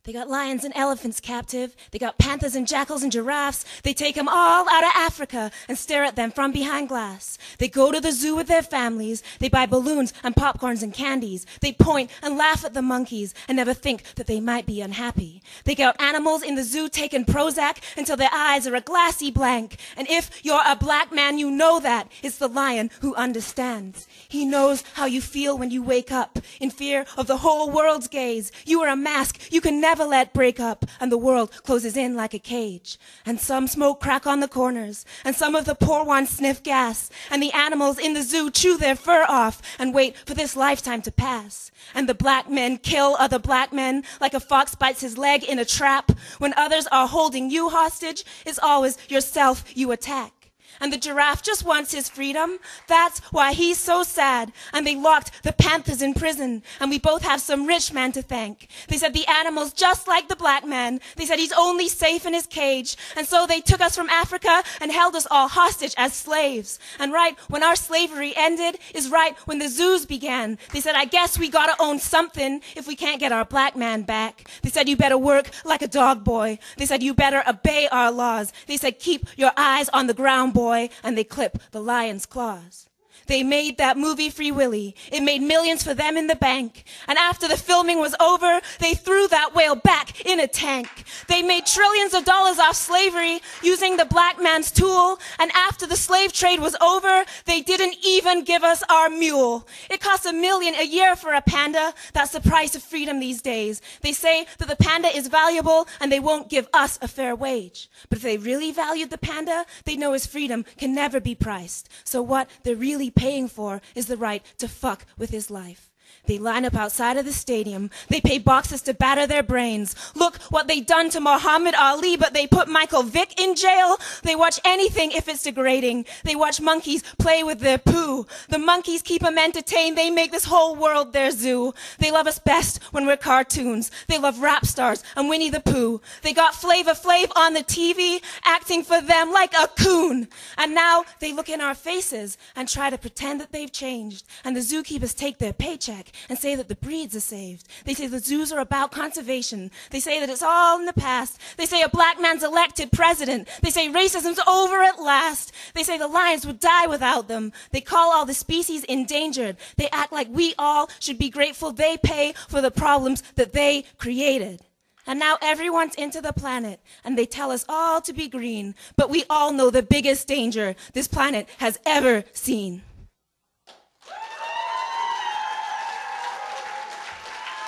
They got lions and elephants captive. They got panthers and jackals and giraffes. They take them all out of Africa and stare at them from behind glass. They go to the zoo with their families. They buy balloons and popcorns and candies. They point and laugh at the monkeys and never think that they might be unhappy. They got animals in the zoo taking Prozac until their eyes are a glassy blank. And if you're a black man, you know that. It's the lion who understands. He knows how you feel when you wake up in fear of the whole world's gaze. You are a mask you can never let break up, and the world closes in like a cage. And some smoke crack on the corners, and some of the poor ones sniff gas, and the animals in the zoo chew their fur off and wait for this lifetime to pass. And the black men kill other black men like a fox bites his leg in a trap. When others are holding you hostage, it's always yourself you attack. And the giraffe just wants his freedom. That's why he's so sad. And they locked the panthers in prison. And we both have some rich man to thank. They said the animal's just like the black man. They said he's only safe in his cage. And so they took us from Africa and held us all hostage as slaves. And right when our slavery ended is right when the zoos began. They said, I guess we gotta own something if we can't get our black man back. They said, you better work like a dog boy. They said, you better obey our laws. They said, keep your eyes on the ground, boy. And they clip the lion's claws. They made that movie Free Willy. It made millions for them in the bank. And after the filming was over, they threw that whale back in a tank. They made trillions of dollars off slavery using the black man's tool. And after the slave trade was over, they didn't even give us our mule. It costs $1 million a year for a panda. That's the price of freedom these days. They say that the panda is valuable and they won't give us a fair wage. But if they really valued the panda, they'd know his freedom can never be priced. So what they're really paying for is the right to fuck with his life. They line up outside of the stadium. They pay boxers to batter their brains. Look what they done to Muhammad Ali, but they put Michael Vick in jail. They watch anything if it's degrading. They watch monkeys play with their poo. The monkeys keep them entertained. They make this whole world their zoo. They love us best when we're cartoons. They love rap stars and Winnie the Pooh. They got Flavor Flav on the TV, acting for them like a coon. And now they look in our faces and try to pretend that they've changed. And the zookeepers take their paycheck and say that the breeds are saved. They say the zoos are about conservation. They say that it's all in the past. They say a black man's elected president. They say racism's over at last. They say the lions would die without them. They call all the species endangered. They act like we all should be grateful they pay for the problems that they created. And now everyone's into the planet, and they tell us all to be green. But we all know the biggest danger this planet has ever seen.